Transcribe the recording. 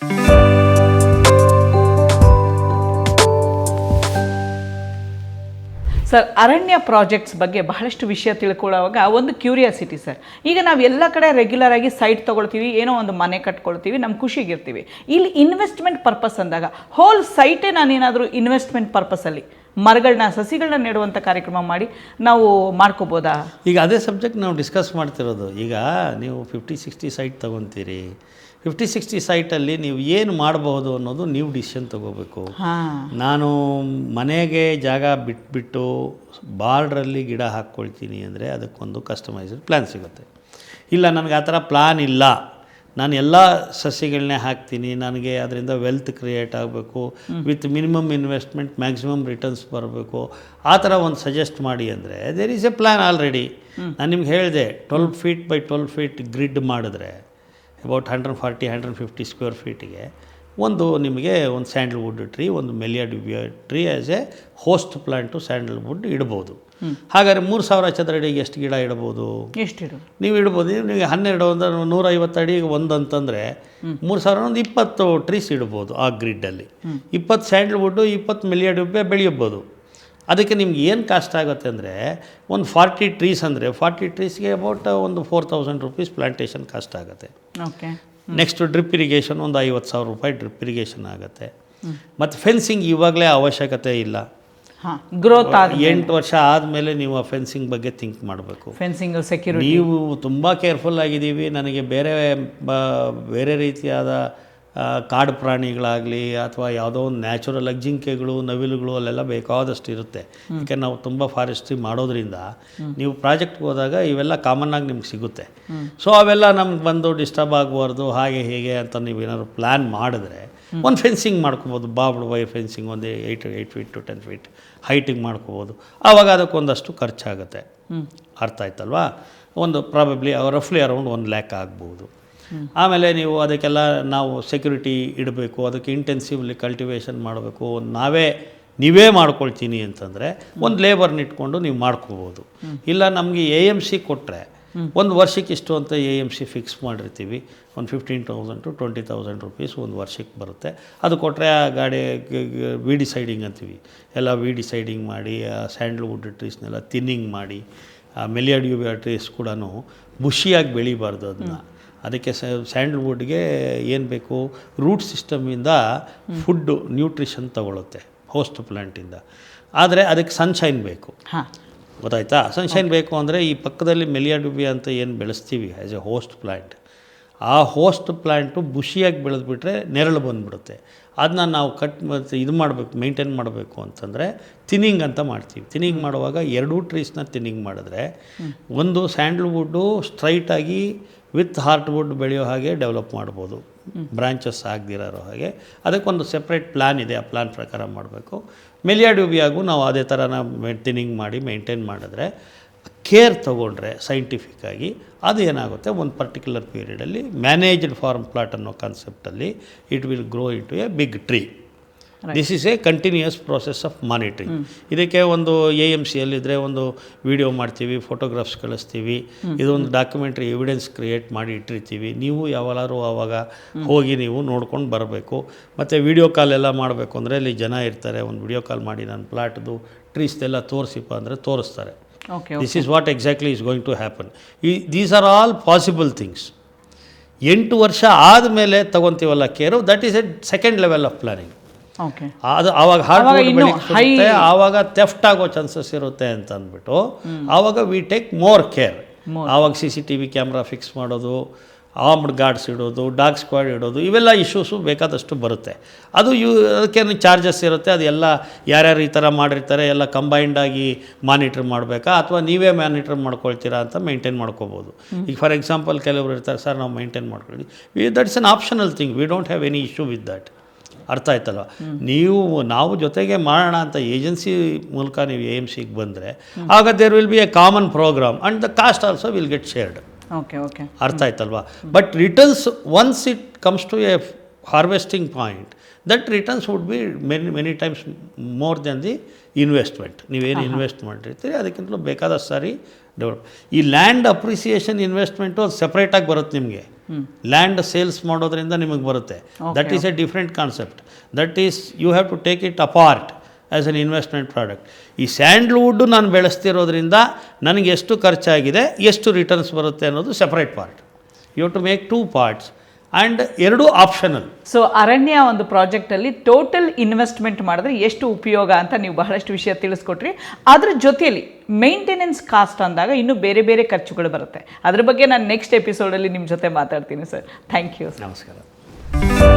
Sir, ಅರಣ್ಯ projects ಬಗ್ಗೆ ಬಹಳಷ್ಟು ವಿಷಯ ತಿಳ್ಕೊಳ್ಳೋವಾಗ ಒಂದು ಕ್ಯೂರಿಯಾಸಿಟಿ ಸರ್. ಈಗ ನಾವು ಎಲ್ಲ ಕಡೆ ರೆಗ್ಯುಲರ್ ಆಗಿ ಸೈಟ್ ತೊಗೊಳ್ತೀವಿ, ಏನೋ ಒಂದು ಮನೆ ಕಟ್ಕೊಳ್ತೀವಿ, ನಮ್ಮ ಖುಷಿಗಿರ್ತೀವಿ. ಇಲ್ಲಿ ಇನ್ವೆಸ್ಟ್ಮೆಂಟ್ ಪರ್ಪಸ್ ಅಂದಾಗ ಹೋಲ್ ಸೈಟೇ ನಾನೇನಾದರೂ ಇನ್ವೆಸ್ಟ್ಮೆಂಟ್ ಪರ್ಪಸಲ್ಲಿ ಮರಗಳನ್ನ ಸಸಿಗಳನ್ನ ನೆಡುವಂಥ ಕಾರ್ಯಕ್ರಮ ಮಾಡಿ ನಾವು ಮಾಡ್ಕೋಬೋದಾ? ಈಗ ಅದೇ ಸಬ್ಜೆಕ್ಟ್ ನಾವು ಡಿಸ್ಕಸ್ ಮಾಡ್ತಿರೋದು. ಈಗ ನೀವು 50-60 ಸೈಟ್ ತೊಗೊತೀರಿ. 50-60 ಸೈಟಲ್ಲಿ ನೀವು ಏನು ಮಾಡಬಹುದು ಅನ್ನೋದು ನೀವು ಡಿಸಿಷನ್ ತೊಗೋಬೇಕು. ನಾನು ಮನೆಗೆ ಜಾಗ ಬಿಟ್ಬಿಟ್ಟು ಬಾರ್ಡ್ರಲ್ಲಿ ಗಿಡ ಹಾಕ್ಕೊಳ್ತೀನಿ ಅಂದರೆ ಅದಕ್ಕೊಂದು ಕಸ್ಟಮೈಸ್ಡ್ ಪ್ಲ್ಯಾನ್ ಸಿಗುತ್ತೆ. ಇಲ್ಲ, ನನಗೆ ಆ ಥರ ಪ್ಲ್ಯಾನ್ ಇಲ್ಲ, ನಾನು ಎಲ್ಲ ಸಸಿಗಳನ್ನೇ ಹಾಕ್ತೀನಿ, ನನಗೆ ಅದರಿಂದ ವೆಲ್ತ್ ಕ್ರಿಯೇಟ್ ಆಗಬೇಕು, with minimum investment maximum returns ಬರಬೇಕು, ಆ ಥರ ಒಂದು ಸಜೆಸ್ಟ್ ಮಾಡಿ ಅಂದರೆ there is a plan already. ನಾನು ನಿಮ್ಗೆ ಹೇಳಿದೆ 12 ಫೀಟ್ ಬೈ 12 ಫೀಟ್ ಗ್ರಿಡ್ ಮಾಡಿದ್ರೆ ಅಬೌಟ್ 140-150 ಸ್ಕ್ವೇರ್ ಫೀಟಿಗೆ ನಿಮಗೆ ಒಂದು ಸ್ಯಾಂಡಲ್ವುಡ್ ಟ್ರೀ, ಒಂದು ಮೆಲಿಯಾಡಿಬಿಯಾ tree as a host plant sandalwood ಇಡ್ಬೋದು. ಹಾಗಾದರೆ 3000 ಚದರ ಅಡಿಗೆ ಎಷ್ಟು ಗಿಡ ಇಡ್ಬೋದು? ನೀವು ಇಡ್ಬೋದು. ನೀವು 12 ಅಂದರೆ 150 ಅಡಿಗೆ ಒಂದು ಅಂತಂದರೆ 3000 ಒಂದು 20 ಟ್ರೀಸ್ ಇಡ್ಬೋದು ಆ ಗ್ರಿಡ್ಡಲ್ಲಿ. 20 ಸ್ಯಾಂಡಲ್ವುಡ್ಡು, 20 ಮೆಲಿಯಾಡಿಬಿಯಾ ಬೆಳೆಯಬೋದು. ಅದಕ್ಕೆ ನಿಮ್ಗೆ ಏನು ಕಾಸ್ಟ್ ಆಗುತ್ತೆ ಅಂದರೆ ಒಂದು 40 ಟ್ರೀಸ್ ಅಂದರೆ 40 ಟ್ರೀಸ್ಗೆ ಅಬೌಟ್ ಒಂದು 4000 ರೂಪೀಸ್ ಪ್ಲಾಂಟೇಷನ್ ಕಾಸ್ಟ್ ಆಗುತ್ತೆ. ಓಕೆ. ನೆಕ್ಸ್ಟ್ ಡ್ರಿಪ್ ಇರಿಗೇಷನ್ ಒಂದು 50,000 ರೂಪಾಯಿ ಡ್ರಿಪ್ ಇರಿಗೇಷನ್ ಆಗುತ್ತೆ. ಮತ್ತು ಫೆನ್ಸಿಂಗ್ ಇವಾಗಲೇ ಅವಶ್ಯಕತೆ ಇಲ್ಲ. ಗ್ರೋತ್ 8 ವರ್ಷ ಆದಮೇಲೆ ನೀವು ಆ ಫೆನ್ಸಿಂಗ್ ಬಗ್ಗೆ ಥಿಂಕ್ ಮಾಡಬೇಕು. ಫೆನ್ಸಿಂಗ್ ಸೆಕ್ಯೂರಿಟಿ ನೀವು ತುಂಬ ಕೇರ್ಫುಲ್ ಆಗಿದ್ದೀವಿ, ನನಗೆ ಬೇರೆ ರೀತಿಯಾದ ಕಾಡು ಪ್ರಾಣಿಗಳಾಗಲಿ ಅಥವಾ ಯಾವುದೋ ಒಂದು ನ್ಯಾಚುರಲ್ ಜಿಂಕೆಗಳು, ನವಿಲುಗಳು ಅಲ್ಲೆಲ್ಲ ಬೇಕಾದಷ್ಟು ಇರುತ್ತೆ. ಯಾಕೆ ನಾವು ತುಂಬ ಫಾರೆಸ್ಟ್ರಿ ಮಾಡೋದ್ರಿಂದ ನೀವು ಪ್ರಾಜೆಕ್ಟ್ಗೆ ಹೋದಾಗ ಇವೆಲ್ಲ ಕಾಮನ್ನಾಗಿ ನಿಮ್ಗೆ ಸಿಗುತ್ತೆ. ಸೊ ಅವೆಲ್ಲ ನಮ್ಗೆ ಬಂದು ಡಿಸ್ಟರ್ಬ್ ಆಗಬಾರ್ದು, ಹಾಗೆ ಹೀಗೆ ಅಂತ ನೀವು ಏನಾದ್ರು ಪ್ಲ್ಯಾನ್ ಮಾಡಿದ್ರೆ ಒಂದು ಫೆನ್ಸಿಂಗ್ ಮಾಡ್ಕೋಬೋದು. ಬಾಬ್ಡ್ ವೈರ್ ಫೆನ್ಸಿಂಗ್ ಒಂದು 8 ಫೀಟ್ to 10 ಫೀಟ್ ಹೈಟಿಗೆ ಮಾಡ್ಕೋಬೋದು. ಆವಾಗ ಅದಕ್ಕೊಂದಷ್ಟು ಖರ್ಚಾಗುತ್ತೆ. ಅರ್ಥ ಆಯ್ತಲ್ವಾ? ಒಂದು ಪ್ರಾಬಬ್ಲಿ ರಫ್ಲಿ ಅರೌಂಡ್ 1 lakh ಆಗ್ಬೋದು. ಆಮೇಲೆ ನೀವು ಅದಕ್ಕೆಲ್ಲ ನಾವು ಸೆಕ್ಯೂರಿಟಿ ಇಡಬೇಕು, ಅದಕ್ಕೆ ಇಂಟೆನ್ಸಿವ್ಲಿ ಕಲ್ಟಿವೇಷನ್ ಮಾಡಬೇಕು. ನೀವೇ ಮಾಡ್ಕೊಳ್ತೀನಿ ಅಂತಂದರೆ ಒಂದು ಲೇಬರ್ನ ಇಟ್ಕೊಂಡು ನೀವು ಮಾಡ್ಕೋಬೋದು. ಇಲ್ಲ, ನಮಗೆ AMC ಕೊಟ್ಟರೆ ಒಂದು ವರ್ಷಕ್ಕೆ ಇಷ್ಟು ಅಂತ AMC ಫಿಕ್ಸ್ ಮಾಡಿರ್ತೀವಿ. ಒಂದು 15,000 to 20,000 ರೂಪೀಸ್ ಒಂದು ವರ್ಷಕ್ಕೆ ಬರುತ್ತೆ. ಅದು ಕೊಟ್ಟರೆ ಆ ಗಾಡಿ ಡಿಸೈಡಿಂಗ್ ಅಂತೀವಿ, ಎಲ್ಲ ಡಿಸೈಡಿಂಗ್ ಮಾಡಿ ಸ್ಯಾಂಡಲ್ವುಡ್ ಟ್ರೀಸ್ನೆಲ್ಲ ಥಿನ್ನಿಂಗ್ ಮಾಡಿ, ಮೆಲಿಯಾಡಿಬಿಯಾ ಟ್ರೀಸ್ ಕೂಡ ಬುಷಿಯಾಗಿ ಬೆಳಿಬಾರ್ದು. ಅದಕ್ಕೆ ಸ್ಯಾಂಡಲ್ವುಡ್ಗೆ ಏನು ಬೇಕು, ರೂಟ್ ಸಿಸ್ಟಮಿಂದ ಫುಡ್ಡು ನ್ಯೂಟ್ರಿಷನ್ ತಗೊಳುತ್ತೆ ಹೋಸ್ಟ್ ಪ್ಲ್ಯಾಂಟಿಂದ. ಆದರೆ ಅದಕ್ಕೆ ಸನ್ಶೈನ್ ಬೇಕು. ಗೊತ್ತಾಯ್ತಾ? ಸನ್ಶೈನ್ ಬೇಕು ಅಂದರೆ ಈ ಪಕ್ಕದಲ್ಲಿ ಮೆಲಿಯಾಡಿಬಿಯಾ ಅಂತ ಏನು ಬೆಳೆಸ್ತೀವಿ ಆ್ಯಸ್ ಎ ಹೋಸ್ಟ್ ಪ್ಲ್ಯಾಂಟ್, ಆ ಹೋಸ್ಟ್ ಪ್ಲ್ಯಾಂಟು ಬುಷಿಯಾಗಿ ಬೆಳೆದ್ಬಿಟ್ರೆ ನೆರಳು ಬಂದುಬಿಡುತ್ತೆ. ಅದನ್ನ ನಾವು ಮೇಂಟೈನ್ ಮಾಡಬೇಕು ಅಂತಂದರೆ ಥಿನ್ನಿಂಗ್ ಅಂತ ಮಾಡ್ತೀವಿ. ಥಿನ್ನಿಂಗ್ ಮಾಡುವಾಗ 2 ಟ್ರೀಸ್ನ ಥಿನ್ನಿಂಗ್ ಮಾಡಿದ್ರೆ ಒಂದು ಸ್ಯಾಂಡಲ್ವುಡ್ಡು ಸ್ಟ್ರೈಟಾಗಿ ವಿತ್ ಹಾರ್ಟ್ವುಡ್ ಬೆಳೆಯೋ ಹಾಗೆ ಡೆವಲಪ್ ಮಾಡ್ಬೋದು, ಬ್ರಾಂಚಸ್ ಆಗದಿರೋ ಹಾಗೆ. ಅದಕ್ಕೊಂದು ಸೆಪ್ರೇಟ್ ಪ್ಲ್ಯಾನ್ ಇದೆ, ಆ ಪ್ಲ್ಯಾನ್ ಪ್ರಕಾರ ಮಾಡಬೇಕು. ಮೆಲಿಯಾಡಿಬಿಯಾಗೂ ನಾವು ಅದೇ ಥರ ಥಿನ್ನಿಂಗ್ ಮಾಡಿ ಮೇಂಟೈನ್ ಮಾಡಿದ್ರೆ, ಕೇರ್ ತೊಗೊಂಡ್ರೆ ಸೈಂಟಿಫಿಕ್ಕಾಗಿ ಅದು ಏನಾಗುತ್ತೆ, ಒಂದು ಪರ್ಟಿಕ್ಯುಲರ್ ಪೀರಿಯಡಲ್ಲಿ ಮ್ಯಾನೇಜ್ಡ್ ಫಾರ್ಮ್ ಪ್ಲಾಟ್ ಅನ್ನೋ ಕಾನ್ಸೆಪ್ಟಲ್ಲಿ it will grow into a big tree. This is a continuous process of monitoring. ಇದಕ್ಕೆ ಒಂದು AMCಯಲ್ಲಿದ್ದರೆ ಒಂದು ವಿಡಿಯೋ ಮಾಡ್ತೀವಿ, ಫೋಟೋಗ್ರಾಫ್ಸ್ ಕಳಿಸ್ತೀವಿ, ಇದೊಂದು ಡಾಕ್ಯುಮೆಂಟ್ರಿ ಎವಿಡೆನ್ಸ್ ಕ್ರಿಯೇಟ್ ಮಾಡಿ ಇಟ್ಟಿರ್ತೀವಿ. ನೀವು ಯಾವಾಗಾದ್ರೂ ಆವಾಗ ಹೋಗಿ ನೀವು ನೋಡ್ಕೊಂಡು ಬರಬೇಕು. ಮತ್ತು ವಿಡಿಯೋ ಕಾಲ್ ಎಲ್ಲ ಮಾಡಬೇಕು ಅಂದರೆ ಅಲ್ಲಿ ಜನ ಇರ್ತಾರೆ, ಒಂದು ವಿಡಿಯೋ ಕಾಲ್ ಮಾಡಿ ನನ್ನ ಪ್ಲಾಟ್ದು ಟ್ರೀಸ್ದೆಲ್ಲ ತೋರಿಸಿಪ್ಪ ಅಂದರೆ ತೋರಿಸ್ತಾರೆ. This is what exactly is going to happen. These are all possible things. 8 ವರ್ಷ ಆದಮೇಲೆ ತೊಗೊತೀವಲ್ಲ care, that is a second level of planning. ಅದು ಆವಾಗ ಹಾರ್ಡ್ ಆವಾಗ ಥೆಫ್ಟ್ ಆಗೋ ಚಾನ್ಸಸ್ ಇರುತ್ತೆ ಅಂತ ಅಂದ್ಬಿಟ್ಟು ಆವಾಗ ವಿ ಟೇಕ್ ಮೋರ್ ಕೇರ್. ಆವಾಗ CCTV ಕ್ಯಾಮ್ರಾ ಫಿಕ್ಸ್ ಮಾಡೋದು, ಆರ್ಮ್ಡ್ ಗಾರ್ಡ್ಸ್ ಇಡೋದು, ಡಾಗ್ ಸ್ಕ್ವಾಡ್ ಇಡೋದು, ಇವೆಲ್ಲ ಇಶ್ಯೂಸು ಬೇಕಾದಷ್ಟು ಬರುತ್ತೆ. ಅದಕ್ಕೇನು ಚಾರ್ಜಸ್ ಇರುತ್ತೆ. ಅದೆಲ್ಲ ಯಾರ್ಯಾರು ಈ ಥರ ಮಾಡಿರ್ತಾರೆ ಎಲ್ಲ ಕಂಬೈಂಡಾಗಿ ಮಾನಿಟ್ರ್ ಮಾಡಬೇಕಾ ಅಥವಾ ನೀವೇ ಮಾನಿಟ್ರ್ ಮಾಡ್ಕೊಳ್ತೀರಾ ಅಂತ ಮೇಂಟೈನ್ ಮಾಡ್ಕೋಬೋದು. ಈಗ ಫಾರ್ ಎಕ್ಸಾಂಪಲ್ ಕೆಲವರು ಇರ್ತಾರೆ, ಸರ್ ನಾವು ಮೇಂಟೈನ್ ಮಾಡ್ಕೊಳ್ತೀವಿ, that's N optional thing, we don't have any issue with that. ಅರ್ಥ ಆಯ್ತಲ್ವ? ನಾವು ಜೊತೆಗೆ ಮಾಡೋಣ ಅಂತ ಏಜೆನ್ಸಿ ಮೂಲಕ ನೀವು AMCಗೆ ಬಂದರೆ ಆಗ there will be a common program and the cost also will get shared. ಅರ್ಥ ಆಯ್ತಲ್ವಾ? But returns once it comes to a harvesting point, that returns would be many times more than the investment. ನೀವೇನು invest ಮಾಡಿರ್ತೀರಿ ಅದಕ್ಕಿಂತಲೂ ಬೇಕಾದಷ್ಟು ಸಾರಿ develop. ಈ land appreciation investment ಅದು ಸಪ್ರೇಟಾಗಿ ಬರುತ್ತೆ ನಿಮಗೆ. ಲ್ಯಾಂಡ್ ಸೇಲ್ಸ್ ಮಾಡೋದ್ರಿಂದ ನಿಮಗೆ ಬರುತ್ತೆ. That is a different concept. That is you have to take it apart as an investment product. ಈ ಸ್ಯಾಂಡ್ಲ್ವುಡ್ಡು ನಾನು ಬೆಳೆಸ್ತಿರೋದ್ರಿಂದ ನನಗೆ ಎಷ್ಟು ಖರ್ಚಾಗಿದೆ, ಎಷ್ಟು ರಿಟರ್ನ್ಸ್ ಬರುತ್ತೆ ಅನ್ನೋದು separate part. You have to make 2 parts and ಎರಡೂ ಆಪ್ಷನಲ್. ಸೊ ಅರಣ್ಯ ಒಂದು ಪ್ರಾಜೆಕ್ಟಲ್ಲಿ ಟೋಟಲ್ ಇನ್ವೆಸ್ಟ್ಮೆಂಟ್ ಮಾಡಿದ್ರೆ ಎಷ್ಟು ಉಪಯೋಗ ಅಂತ ನೀವು ಬಹಳಷ್ಟು ವಿಷಯ ತಿಳಿಸ್ಕೊಟ್ರಿ. ಅದ್ರ ಜೊತೆಯಲ್ಲಿ ಮೇಂಟೆನೆನ್ಸ್ ಕಾಸ್ಟ್ ಅಂದಾಗ ಇನ್ನೂ ಬೇರೆ ಬೇರೆ ಖರ್ಚುಗಳು ಬರುತ್ತೆ. ಅದ್ರ ಬಗ್ಗೆ ನಾನು ನೆಕ್ಸ್ಟ್ ಎಪಿಸೋಡಲ್ಲಿ ನಿಮ್ಮ ಜೊತೆ ಮಾತಾಡ್ತೀನಿ ಸರ್. Thank you. ನಮಸ್ಕಾರ.